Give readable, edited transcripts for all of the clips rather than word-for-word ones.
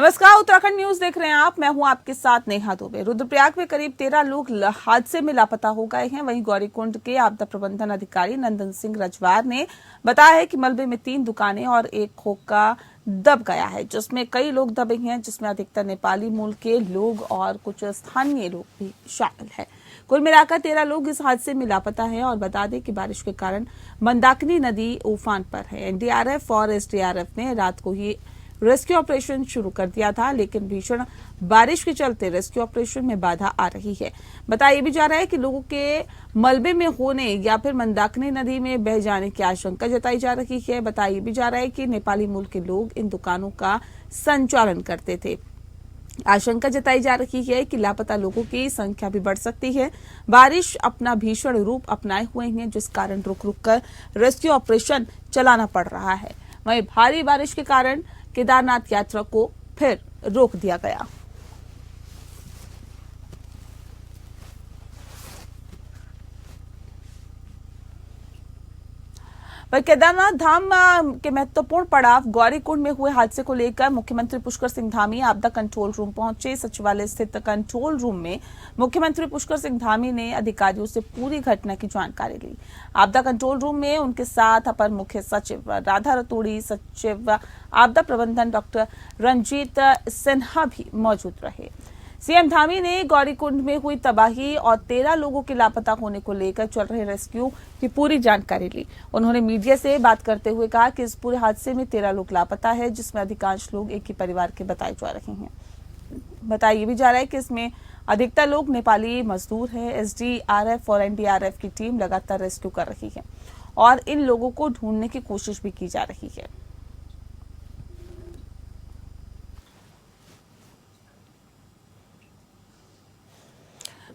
नमस्कार, उत्तराखंड न्यूज देख रहे हैं आप। मैं हूं आपके साथ नेहा दुबे। रुद्रप्रयाग में करीब 13 लोग हादसे में लापता हो गए हैं। वहीं गौरीकुंड के आपदा प्रबंधन अधिकारी नंदन सिंह रजवार ने बताया है कि मलबे में 3 दुकानें और एक खोखा दब गया है, जिसमें कई लोग दबे हैं, जिसमें अधिकतर नेपाली मूल के लोग और कुछ स्थानीय लोग भी शामिल हैं। कुल मिलाकर 13 लोग इस हादसे में लापता हैं। और बता दें कि बारिश के कारण मंदाकिनी नदी उफान पर है। एनडीआरएफ और एसडीआरएफ ने रात को ही रेस्क्यू ऑपरेशन शुरू कर दिया था, लेकिन भीषण बारिश के चलते रेस्क्यू ऑपरेशन में बाधा आ रही है। बताया भी जा रहा है कि लोगों के मलबे में होने या फिर मंदाकिनी नदी में बह जाने की आशंका जताई जा रही है। बताया भी जा रहा है कि नेपाली मूल के लोग इन दुकानों का संचालन करते थे। आशंका जताई जा रही है कि लापता लोगों की संख्या भी बढ़ सकती है। बारिश अपना भीषण रूप अपनाए हुए हैं, जिस कारण रुक रुक कर रेस्क्यू ऑपरेशन चलाना पड़ रहा है। वहीं भारी बारिश के कारण केदारनाथ यात्रा को फिर रोक दिया गया। वहीं केदारनाथ धाम के महत्वपूर्ण पड़ाव गौरीकुंड में हुए हादसे को लेकर मुख्यमंत्री पुष्कर सिंह धामी आपदा कंट्रोल रूम पहुंचे। सचिवालय स्थित कंट्रोल रूम में मुख्यमंत्री पुष्कर सिंह धामी ने अधिकारियों से पूरी घटना की जानकारी ली। आपदा कंट्रोल रूम में उनके साथ अपर मुख्य सचिव राधा रतूड़ी, सचिव आपदा प्रबंधन डॉक्टर रंजीत सिन्हा भी मौजूद रहे। सीएम धामी ने गौरीकुंड में हुई तबाही और 13 लोगों के लापता होने को लेकर चल रहे रेस्क्यू की पूरी जानकारी ली। उन्होंने मीडिया से बात करते हुए कहा कि इस पूरे हादसे में 13 लोग लापता है, जिसमें अधिकांश लोग एक ही परिवार के बताए जा रहे हैं। बताया भी जा रहा है कि इसमें अधिकतर लोग नेपाली मजदूर हैं। एसडीआरएफ और एनडीआरएफ की टीम लगातार रेस्क्यू कर रही है और इन लोगों को ढूंढने की कोशिश भी की जा रही है।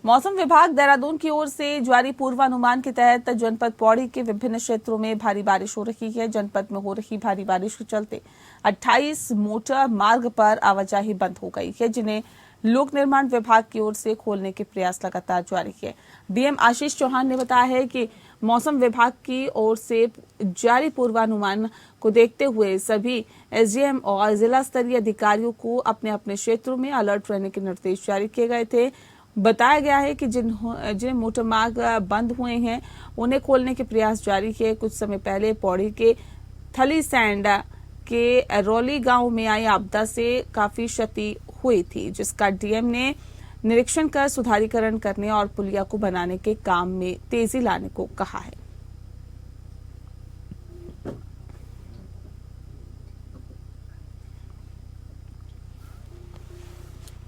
मौसम विभाग देहरादून की ओर से जारी पूर्वानुमान के तहत जनपद पौड़ी के विभिन्न क्षेत्रों में भारी बारिश हो रही है। जनपद में हो रही भारी बारिश के चलते 28 मोटर मार्ग पर आवाजाही बंद हो गई है, जिन्हें लोक निर्माण विभाग की ओर से खोलने के प्रयास लगातार जारी है। डीएम आशीष चौहान ने बताया है कि मौसम विभाग की ओर से जारी पूर्वानुमान को देखते हुए सभी एसडीएम और जिला स्तरीय अधिकारियों को अपने अपने क्षेत्रों में अलर्ट रहने के निर्देश जारी किए गए थे। बताया गया है कि जिन मोटर मार्ग बंद हुए हैं उन्हें खोलने के प्रयास जारी है। कुछ समय पहले पौड़ी के थली सैंड के रौली गांव में आई आपदा से काफी क्षति हुई थी, जिसका डीएम ने निरीक्षण कर सुधारीकरण करने और पुलिया को बनाने के काम में तेजी लाने को कहा है।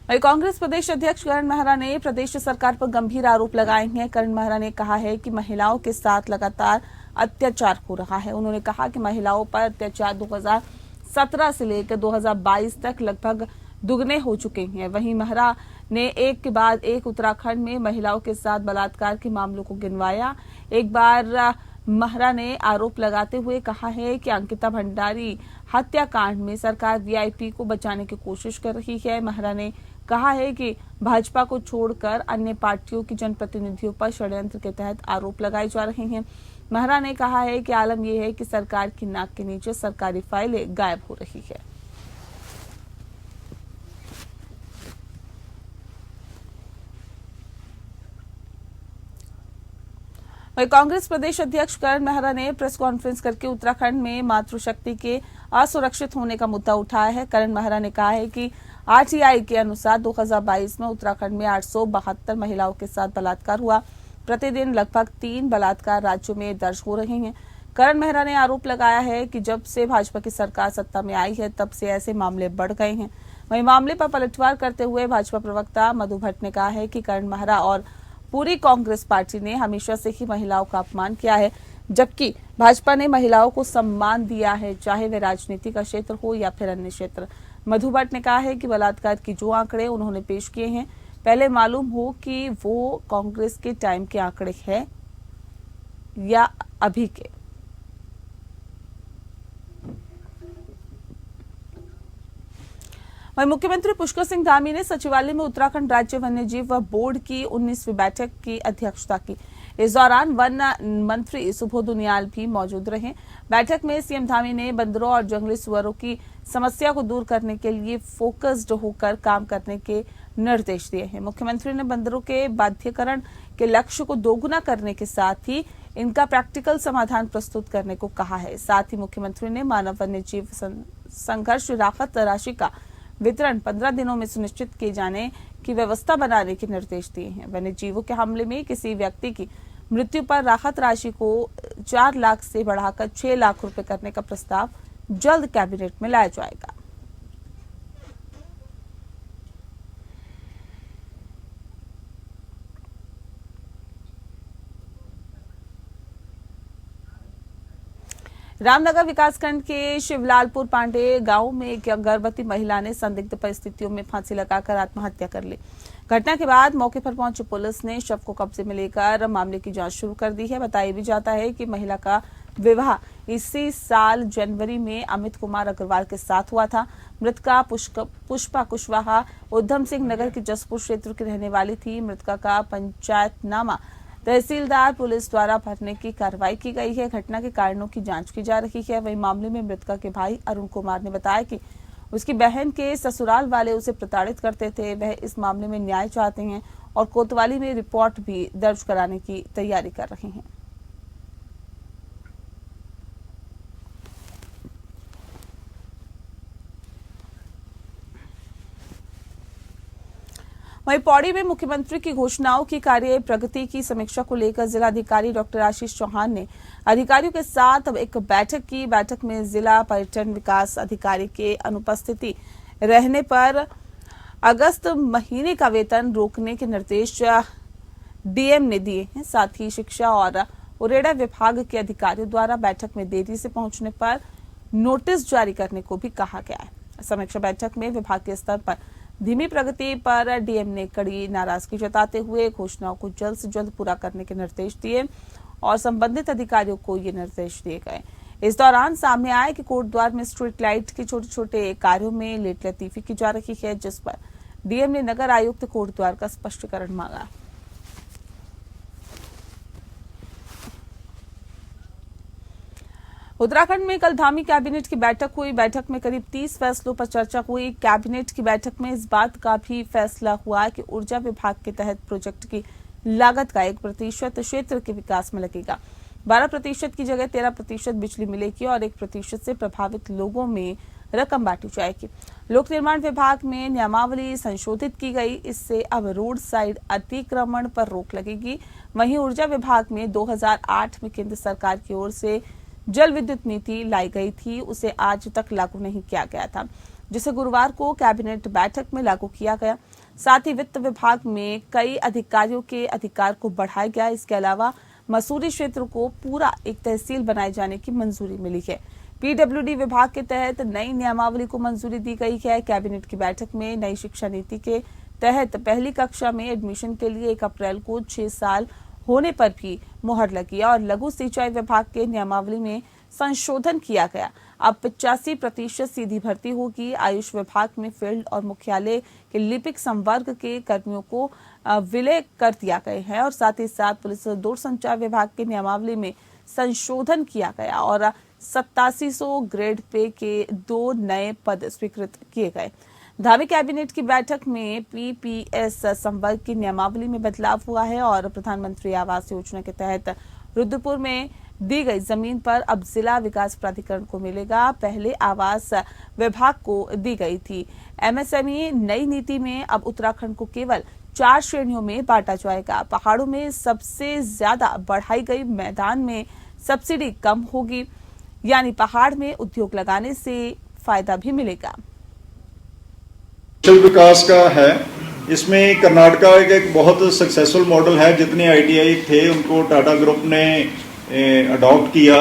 वहीं कांग्रेस प्रदेश अध्यक्ष करण मेहरा ने प्रदेश सरकार पर गंभीर आरोप लगाए हैं। करण मेहरा ने कहा है कि महिलाओं के साथ लगातार अत्याचार हो रहा है। उन्होंने कहा कि महिलाओं पर अत्याचार 2017 से लेकर 2022 तक लगभग दुगने हो चुके हैं। वहीं मेहरा ने एक के बाद एक उत्तराखंड में महिलाओं के साथ बलात्कार के मामलों को गिनवाया। एक बार मेहरा ने आरोप लगाते हुए कहा है कि अंकिता भंडारी हत्याकांड में सरकार वीआईपी को बचाने की कोशिश कर रही है। मेहरा ने कहा है कि भाजपा को छोड़कर अन्य पार्टियों की जनप्रतिनिधियों पर षड्यंत्र के तहत आरोप लगाए जा रहे हैं। मेहरा ने कहा है कि आलम यह है कि सरकार की नाक के नीचे सरकारी फाइलें गायब हो रही है। वहीं कांग्रेस प्रदेश अध्यक्ष करण मेहरा ने प्रेस कॉन्फ्रेंस करके उत्तराखंड में मातृशक्ति के असुरक्षित होने का मुद्दा उठाया है। करण मेहरा ने कहा है कि आरटीआई के अनुसार 2022 में उत्तराखंड में 872 महिलाओं के साथ बलात्कार हुआ। प्रतिदिन लगभग 3 बलात्कार राज्यों में दर्ज हो रहे हैं। करण मेहरा ने आरोप लगाया है कि जब से भाजपा की सरकार सत्ता में आई है, तब से ऐसे मामले बढ़ गए हैं। वहीं मामले पर पलटवार करते हुए भाजपा प्रवक्ता मधु भट्ट ने कहा है कि करण मेहरा और पूरी कांग्रेस पार्टी ने हमेशा से ही महिलाओं का अपमान किया है, जबकि भाजपा ने महिलाओं को सम्मान दिया है, चाहे वे राजनीति का क्षेत्र हो या फिर अन्य क्षेत्र। मधु भट्ट ने कहा है कि बलात्कार की जो आंकड़े उन्होंने पेश किए हैं, पहले मालूम हो कि वो कांग्रेस के टाइम के आंकड़े हैं या अभी के। वहीं मुख्यमंत्री पुष्कर सिंह धामी ने सचिवालय में उत्तराखंड राज्य वन्यजीव बोर्ड की 19वीं बैठक की अध्यक्षता की। इस दौरान वन मंत्री सुबोध उनियाल भी मौजूद रहे। बैठक में सीएम धामी ने बंदरों और जंगली सुअरों की समस्या को दूर करने के लिए फोकस्ड होकर काम करने के निर्देश दिए हैं। मुख्यमंत्री ने बंदरों के बाध्यकरण के लक्ष्य को दोगुना करने के साथ ही इनका प्रैक्टिकल समाधान प्रस्तुत करने को कहा है। साथ ही मुख्यमंत्री ने मानव वन्य जीव संघर्ष राहत राशि का वितरण 15 दिनों में सुनिश्चित किए जाने की व्यवस्था बनाने के निर्देश दिए हैं। वन्य जीवों के हमले में किसी व्यक्ति की मृत्यु पर राहत राशि को 4 लाख से बढ़ाकर 6 लाख रुपए करने का प्रस्ताव जल्द कैबिनेट में लाया जाएगा। रामनगर विकासखंड के शिवलालपुर पांडे गांव में एक गर्भवती महिला ने संदिग्ध परिस्थितियों में फांसी लगाकर आत्महत्या कर ली। घटना के बाद मौके पर पहुंची पुलिस ने शव को कब्जे में लेकर मामले की जांच शुरू कर दी है। बताया भी जाता है कि महिला का विवाह इसी साल जनवरी में अमित कुमार अग्रवाल के साथ हुआ था। मृतका पुष्पा कुशवाहा उधम सिंह नगर की जसपुर क्षेत्र की रहने वाली थी। मृतका का पंचायतनामा तहसीलदार पुलिस द्वारा भरने की कार्रवाई की गई है। घटना के कारणों की जांच की जा रही है। वही मामले में मृतका के भाई अरुण कुमार ने बताया कि उसकी बहन के ससुराल वाले उसे प्रताड़ित करते थे। वह इस मामले में न्याय चाहते हैं और कोतवाली में रिपोर्ट भी दर्ज कराने की तैयारी कर रहे हैं। वहीं पौड़ी में मुख्यमंत्री की घोषणाओं की कार्य प्रगति की समीक्षा को लेकर जिलाधिकारी डॉक्टर आशीष चौहान ने अधिकारियों के साथ एक बैठक की। बैठक में जिला पर्यटन विकास अधिकारी के अनुपस्थिति रहने पर अगस्त महीने का वेतन रोकने के निर्देश डीएम ने दिए हैं। साथ ही शिक्षा और उरेडा विभाग के अधिकारियों द्वारा बैठक में देरी से पहुंचने पर नोटिस जारी करने को भी कहा गया है। समीक्षा बैठक में विभागीय स्तर पर धीमी प्रगति पर डीएम ने कड़ी नाराजगी जताते हुए घोषणाओं को जल्द से जल्द पूरा करने के निर्देश दिए और संबंधित अधिकारियों को ये निर्देश दिए गए। इस दौरान सामने आया कि कोटद्वार में स्ट्रीट लाइट के छोटे छोटे कार्यों में लेट लतीफी की जा रही है, जिस पर डीएम ने नगर आयुक्त कोटद्वार का स्पष्टीकरण मांगा। उत्तराखंड में कल धामी कैबिनेट की बैठक हुई। बैठक में करीब 30 फैसलों पर चर्चा हुई। कैबिनेट की बैठक में इस बात का भी फैसला हुआ कि ऊर्जा विभाग के तहत प्रोजेक्ट की लागत का 1% क्षेत्र के विकास में लगेगा। 12% की जगह 13% बिजली मिलेगी और 1% से प्रभावित लोगों में रकम बांटी जाएगी। लोक निर्माण विभाग में नियमावली संशोधित की गई। इससे अब रोड साइड अतिक्रमण पर रोक लगेगी। वहीं ऊर्जा विभाग में 2008 में केंद्र सरकार की ओर से जल विद्युत नीति लाई गई थी, उसे आज तक लागू नहीं किया गया था, जिसे गुरुवार को कैबिनेट बैठक में लागू किया गया। साथ ही वित्त विभाग में कई अधिकारियों के अधिकार को बढ़ाया गया। इसके अलावा मसूरी क्षेत्र को पूरा एक तहसील बनाए जाने की मंजूरी मिली है। पीडब्ल्यूडी विभाग के तहत नई नियमावली को मंजूरी दी गई है। कैबिनेट की बैठक में नई शिक्षा नीति के तहत पहली कक्षा में एडमिशन के लिए 1 अप्रैल को 6 साल होने पर भी मुहर लगी और लघु सिंचाई विभाग के नियमावली में संशोधन किया गया। अब 85% सीधी भर्ती होगी। आयुष विभाग में फील्ड और मुख्यालय के लिपिक संवर्ग के कर्मियों को विलय कर दिया गया है और साथ ही साथ पुलिस और दूरसंचार विभाग के नियमावली में संशोधन किया गया और 8700 ग्रेड पे के 2 नए पद स्वीकृत किए गए। धामी कैबिनेट की बैठक में पीपीएस संवर्ग की नियमावली में बदलाव हुआ है और प्रधानमंत्री आवास योजना के तहत रुद्रपुर में दी गई जमीन पर अब जिला विकास प्राधिकरण को मिलेगा। पहले आवास विभाग को दी गई थी। एमएसएमई नई नीति में अब उत्तराखंड को केवल 4 श्रेणियों में बांटा जाएगा। पहाड़ों में सबसे ज्यादा बढ़ाई गई मैदान में सब्सिडी कम होगी, यानी पहाड़ में उद्योग लगाने से फायदा भी मिलेगा। विकास का है, इसमें कर्नाटका एक बहुत सक्सेसफुल मॉडल है। जितने आईटीआई थे उनको टाटा ग्रुप ने अडॉप्ट किया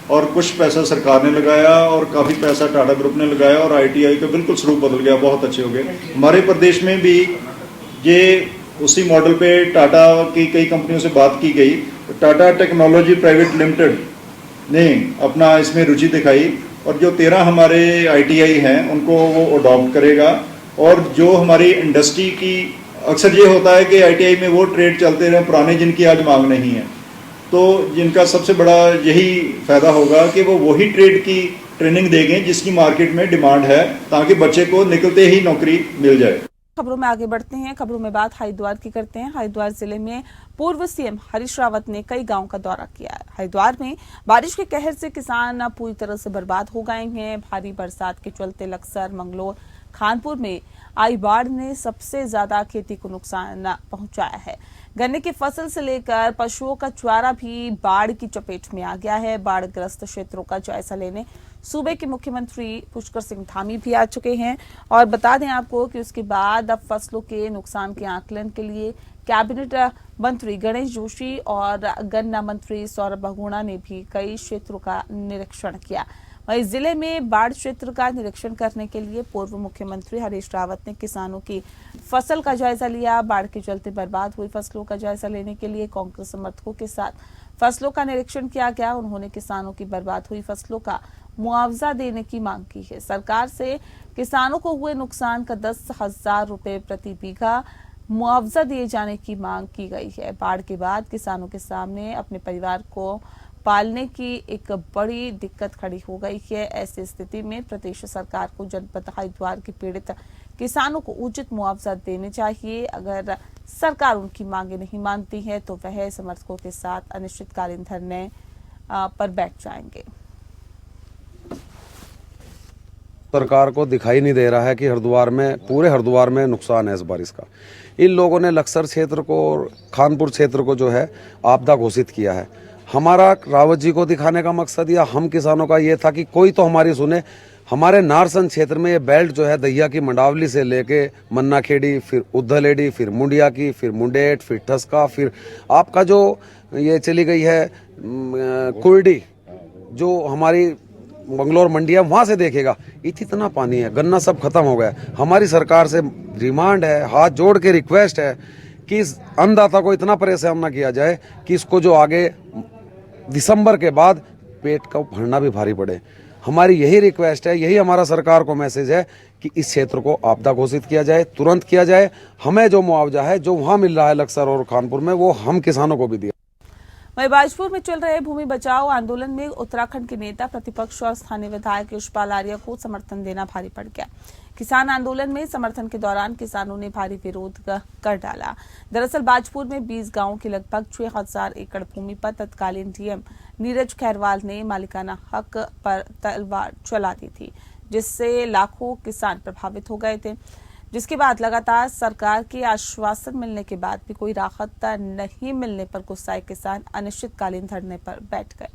और कुछ पैसा सरकार ने लगाया और काफी पैसा टाटा ग्रुप ने लगाया और आईटीआई का बिल्कुल स्वरूप बदल गया, बहुत अच्छे हो गए। हमारे प्रदेश में भी ये उसी मॉडल पे टाटा की कई कंपनियों से बात की गई। टाटा टेक्नोलॉजी प्राइवेट लिमिटेड ने अपना इसमें रुचि दिखाई और जो 13 हमारे आईटीआई हैं उनको वो अडॉप्ट करेगा। और जो हमारी इंडस्ट्री की अक्सर ये होता है कि आईटीआई में वो ट्रेड चलते रहे पुराने जिनकी आज मांग नहीं है, तो जिनका सबसे बड़ा यही फ़ायदा होगा कि वो वही ट्रेड की ट्रेनिंग देंगे जिसकी मार्केट में डिमांड है, ताकि बच्चे को निकलते ही नौकरी मिल जाए। खबरों में आगे बढ़ते हैं। खबरों में बात हरिद्वार की करते हैं। हरिद्वार जिले में पूर्व सीएम हरीश रावत ने कई गांव का दौरा किया है। हरिद्वार में बारिश के कहर से किसान पूरी तरह से बर्बाद हो गए हैं। भारी बरसात के चलते लक्सर, मंगलोर, खानपुर में आई बाढ़ ने सबसे ज्यादा खेती को नुकसान पहुंचाया है। गन्ने की फसल से लेकर पशुओं का चारा भी बाढ़ की चपेट में आ गया है। बाढ़ ग्रस्त क्षेत्रों का जायजा लेने सूबे के मुख्यमंत्री पुष्कर सिंह धामी भी आ चुके हैं और बता दें आपको कि उसके बाद अब फसलों के नुकसान के आकलन के लिए कैबिनेट मंत्री गणेश जोशी और गन्ना मंत्री सौरभ बहुगुणा ने भी कई क्षेत्रों का निरीक्षण किया। वहीं जिले में बाढ़ क्षेत्र का निरीक्षण करने के लिए पूर्व मुख्यमंत्री हरीश रावत ने किसानों की फसल का जायजा लिया। बाढ़ के चलते बर्बाद हुई फसलों का जायजा लेने के लिए कांग्रेस समर्थकों के साथ फसलों का निरीक्षण किया गया। उन्होंने किसानों की बर्बाद हुई फसलों का मुआवजा देने की मांग की है। सरकार से किसानों को हुए नुकसान का 10,000 रुपए प्रति बीघा मुआवजा दिए जाने की मांग की गई है। बाढ़ के बाद किसानों के सामने अपने परिवार को पालने की एक बड़ी दिक्कत खड़ी हो गई है। ऐसी स्थिति में प्रदेश सरकार को जनपद हरिद्वार के पीड़ित किसानों को उचित मुआवजा देने चाहिए। अगर सरकार उनकी मांगे नहीं मानती है तो वह समर्थकों के साथ अनिश्चितकालीन धरने पर बैठ जाएंगे। सरकार को दिखाई नहीं दे रहा है कि हरिद्वार में, पूरे हरिद्वार में नुकसान है इस बारिश का। इन लोगों ने लक्सर क्षेत्र को और खानपुर क्षेत्र को जो है आपदा घोषित किया है। हमारा रावत जी को दिखाने का मकसद या हम किसानों का ये था कि कोई तो हमारी सुने। हमारे नारसन क्षेत्र में ये बेल्ट जो है दहिया की मंडावली से लेके मन्नाखेड़ी, फिर उद्धलेडी, फिर मुंडिया की, फिर मुंडेट, फिर ठसका, फिर आपका जो ये चली गई है कुर्डी, जो हमारी मंगलोर मंडिया, वहां से देखेगा इतना पानी है, गन्ना सब खत्म हो गया। हमारी सरकार से डिमांड है, हाथ जोड़ के रिक्वेस्ट है कि इस अन्नदाता को इतना परेशान ना किया जाए कि इसको जो आगे दिसंबर के बाद पेट का भरना भी भारी पड़े। हमारी यही रिक्वेस्ट है, यही हमारा सरकार को मैसेज है कि इस क्षेत्र को आपदा घोषित किया जाए, तुरंत किया जाए। हमें जो मुआवजा है जो वहां मिल रहा है लक्सर और खानपुर में, वो हम किसानों को भी दिया। वहीं बाजपुर में चल रहे भूमि बचाओ आंदोलन में उत्तराखंड के नेता, प्रतिपक्ष और स्थानीय विधायक यशपाल आर्य को समर्थन देना भारी पड़ गया। किसान आंदोलन में समर्थन के दौरान किसानों ने भारी विरोध कर डाला। दरअसल बाजपुर में 20 गांवों की लगभग 6,000 एकड़ भूमि पर तत्कालीन डीएम नीरज खैरवाल ने मालिकाना हक पर तलवार चला दी थी, जिससे लाखों किसान प्रभावित हो गए थे। जिसके बाद लगातार सरकार के आश्वासन मिलने के बाद भी कोई राहत नहीं मिलने पर गुस्साए किसान अनिश्चितकालीन धरने पर बैठ गए।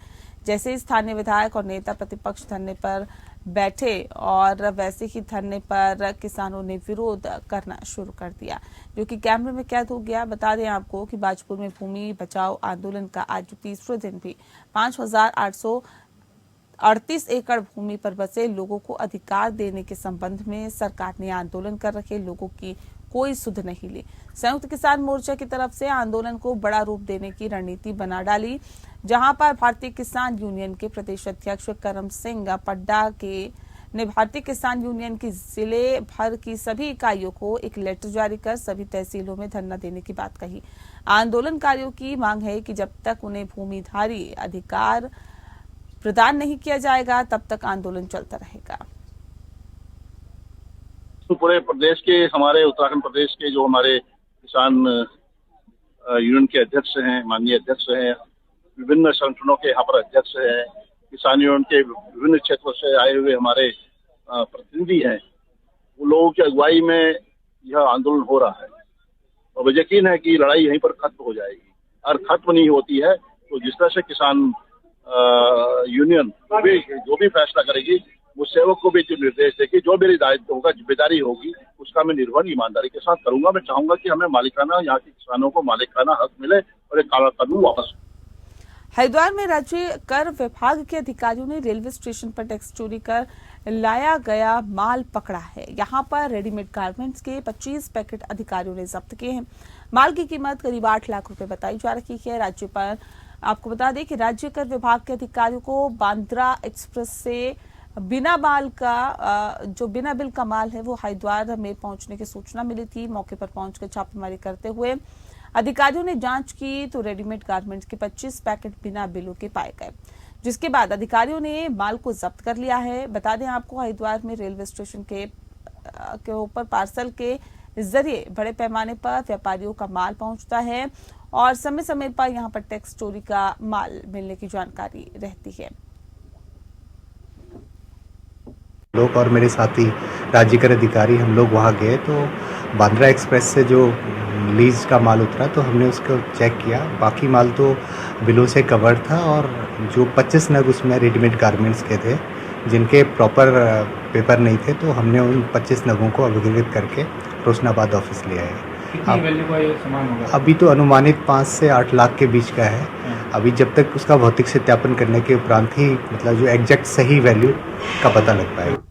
जैसे ही स्थानीय विधायक और नेता प्रतिपक्ष धरने पर बैठे और वैसे ही धरने पर किसानों ने विरोध करना शुरू कर दिया, जो कि कैमरे में कैद हो गया। बता दें आपको कि बाजपुर में भूमि बचाओ आंदोलन का आज तीसरे दिन भी 5,838 एकड़ भूमि पर बसे लोगों को अधिकार देने के संबंध में सरकार ने आंदोलन कर रखे लोगों की कोई सुध नहीं ली। संयुक्त किसान मोर्चा की तरफ से आंदोलन को बड़ा रूप देने की रणनीति बना डाली, जहां पर भारतीय किसान यूनियन के प्रदेश अध्यक्ष करम सिंह पड्डा ने भारतीय किसान यूनियन की जिले भर की सभी इकाइयों को एक लेटर जारी कर सभी तहसीलों में धरना देने की बात कही। आंदोलनकारियों की मांग है कि जब तक उन्हें भूमिधारी अधिकार प्रदान नहीं किया जाएगा तब तक आंदोलन चलता रहेगा। तो पूरे प्रदेश के, हमारे उत्तराखंड प्रदेश के जो हमारे किसान यूनियन के अध्यक्ष हैं, माननीय अध्यक्ष हैं, विभिन्न संगठनों के यहाँ पर अध्यक्ष हैं, किसान यूनियन के विभिन्न क्षेत्रों से आए हुए हमारे प्रतिनिधि हैं, वो लोगों की अगुवाई में यह आंदोलन हो रहा है और मुझे यकीन है कि लड़ाई यहीं पर खत्म हो जाएगी। और खत्म नहीं होती है तो जिस तरह से किसान यूनियन जो भी फैसला करेगी, वो सेवक को भी जो निर्देश देगी, जो मेरी दायित्व होगा, जिम्मेदारी होगी, उसका मैं निर्वहन ईमानदारी के साथ करूंगा। मैं चाहूंगा कि हमें मालिकाना, यहाँ के किसानों को मालिकाना हक मिले और एक काला कानून वापस। हरिद्वार में राज्य कर विभाग के अधिकारियों ने रेलवे स्टेशन पर टैक्स चोरी कर लाया गया माल पकड़ा है। यहां पर रेडीमेड गारमेंट्स के 25 पैकेट अधिकारियों ने जब्त किए हैं। माल की कीमत करीब 8 लाख रुपए बताई जा रही है। राज्य पर आपको बता दें कि राज्य कर विभाग के अधिकारियों को बांद्रा एक्सप्रेस से बिना बिल का माल है वो हरिद्वार में पहुंचने की सूचना मिली थी। मौके पर पहुंचकर छापेमारी करते हुए अधिकारियों ने जांच की तो रेडीमेड गारमेंट्स के 25 पैकेट बिना बिलों के पाए गए, जिसके बाद अधिकारियों ने माल को जब्त कर लिया है। बता दें आपको, हरिद्वार में रेलवे स्टेशन के ऊपर पार्सल के जरिए बड़े पैमाने पर व्यापारियों का माल पहुंचता है और समय समय पर यहां पर टैक्स चोरी का माल मिलने की जानकारी रहती है। लोग और मेरे साथी राज्य कर अधिकारी हम लोग वहाँ गए तो बांद्रा एक्सप्रेस से जो लीज का माल उतरा तो हमने उसको चेक किया। बाकी माल तो बिलों से कवर था और जो 25 नग उसमें रेडीमेड गारमेंट्स के थे जिनके प्रॉपर पेपर नहीं थे, तो हमने उन 25 नगों को अभिकृत करके रोशनाबाद ऑफिस ले आए। कितनी वैल्यू का ये सामान होगा? अभी तो अनुमानित 5 से 8 लाख के बीच का है। अभी जब तक उसका भौतिक सत्यापन करने के उपरांत ही मतलब जो एग्जैक्ट सही वैल्यू का पता लग पाएगा।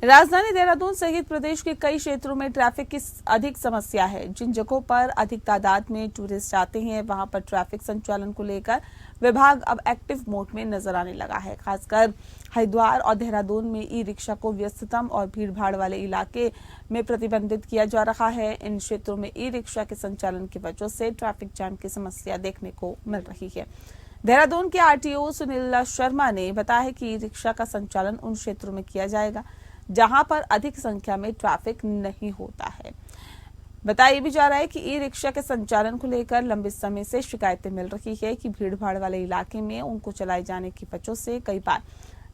राजधानी देहरादून सहित प्रदेश के कई क्षेत्रों में ट्रैफिक की अधिक समस्या है। जिन जगहों पर अधिक तादाद में टूरिस्ट आते हैं, वहां पर ट्रैफिक संचालन को लेकर विभाग अब एक्टिव मोड में नजर आने लगा है। खासकर हरिद्वार और देहरादून में ई रिक्शा को व्यस्ततम और भीड़भाड़ वाले इलाके में प्रतिबंधित किया जा रहा है। इन क्षेत्रों में ई रिक्शा के संचालन की वजह से ट्रैफिक जाम की समस्या देखने को मिल रही है। देहरादून के आरटीओ सुनील शर्मा ने बताया है कि ई रिक्शा का संचालन उन क्षेत्रों में किया जाएगा जहां पर अधिक संख्या में ट्रैफिक नहीं होता है। बताया भी जा रहा है कि ई रिक्शा के संचालन को लेकर लंबे समय से शिकायतें मिल रही है कि भीड़भाड़ वाले इलाके में उनको चलाए जाने की वजह से कई बार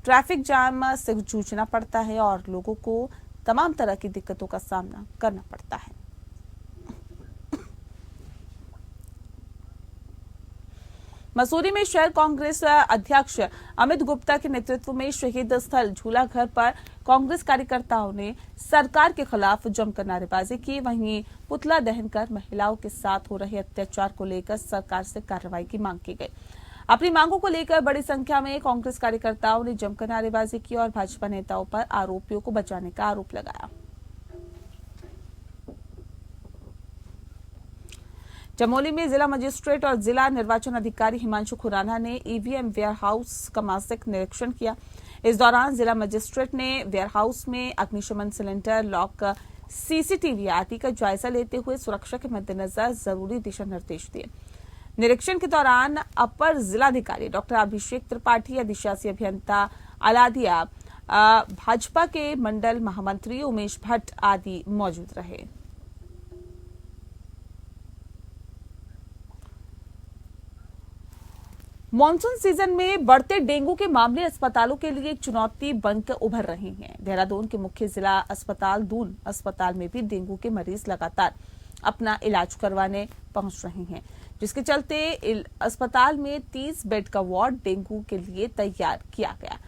ट्रैफिक जाम से जूझना पड़ता है और लोगों को तमाम तरह की दिक्कतों का सामना करना पड़ता है। मसूरी में शहर कांग्रेस अध्यक्ष अमित गुप्ता के नेतृत्व में शहीद स्थल झूला घर पर कांग्रेस कार्यकर्ताओं ने सरकार के खिलाफ जमकर नारेबाजी की। वहीं पुतला दहन कर महिलाओं के साथ हो रहे अत्याचार को लेकर सरकार से कार्रवाई की मांग की गई। अपनी मांगों को लेकर बड़ी संख्या में कांग्रेस कार्यकर्ताओं ने जमकर नारेबाजी की और भाजपा नेताओं पर आरोपियों को बचाने का आरोप लगाया। चमोली में जिला मजिस्ट्रेट और जिला निर्वाचन अधिकारी हिमांशु खुराना ने ईवीएम वेयरहाउस का मासिक निरीक्षण किया। इस दौरान जिला मजिस्ट्रेट ने वेयरहाउस में अग्निशमन सिलेंडर, लॉक, सीसीटीवी आदि का जायजा लेते हुए सुरक्षा के मद्देनजर जरूरी दिशा निर्देश दिए। निरीक्षण के दौरान अपर जिलाधिकारी डॉक्टर अभिषेक त्रिपाठी, अधिशासी अभियंता अलादिया, भाजपा के मंडल महामंत्री उमेश भट्ट आदि मौजूद रहे। मॉनसून सीजन में बढ़ते डेंगू के मामले अस्पतालों के लिए एक चुनौती बनकर उभर रही हैं। देहरादून के मुख्य जिला अस्पताल दून अस्पताल में भी डेंगू के मरीज लगातार अपना इलाज करवाने पहुंच रहे हैं, जिसके चलते अस्पताल में 30 बेड का वार्ड डेंगू के लिए तैयार किया गया,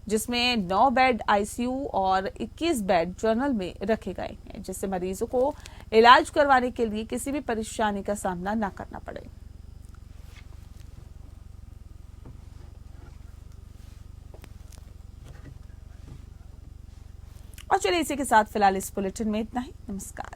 जिसमें 9 बेड आईसीयू और 21 बेड जनरल में रखे गए हैं, जिससे मरीजों को इलाज करवाने के लिए किसी भी परेशानी का सामना न करना पड़े। और चलिए इसी के साथ फिलहाल इस बुलेटिन में इतना ही। नमस्कार।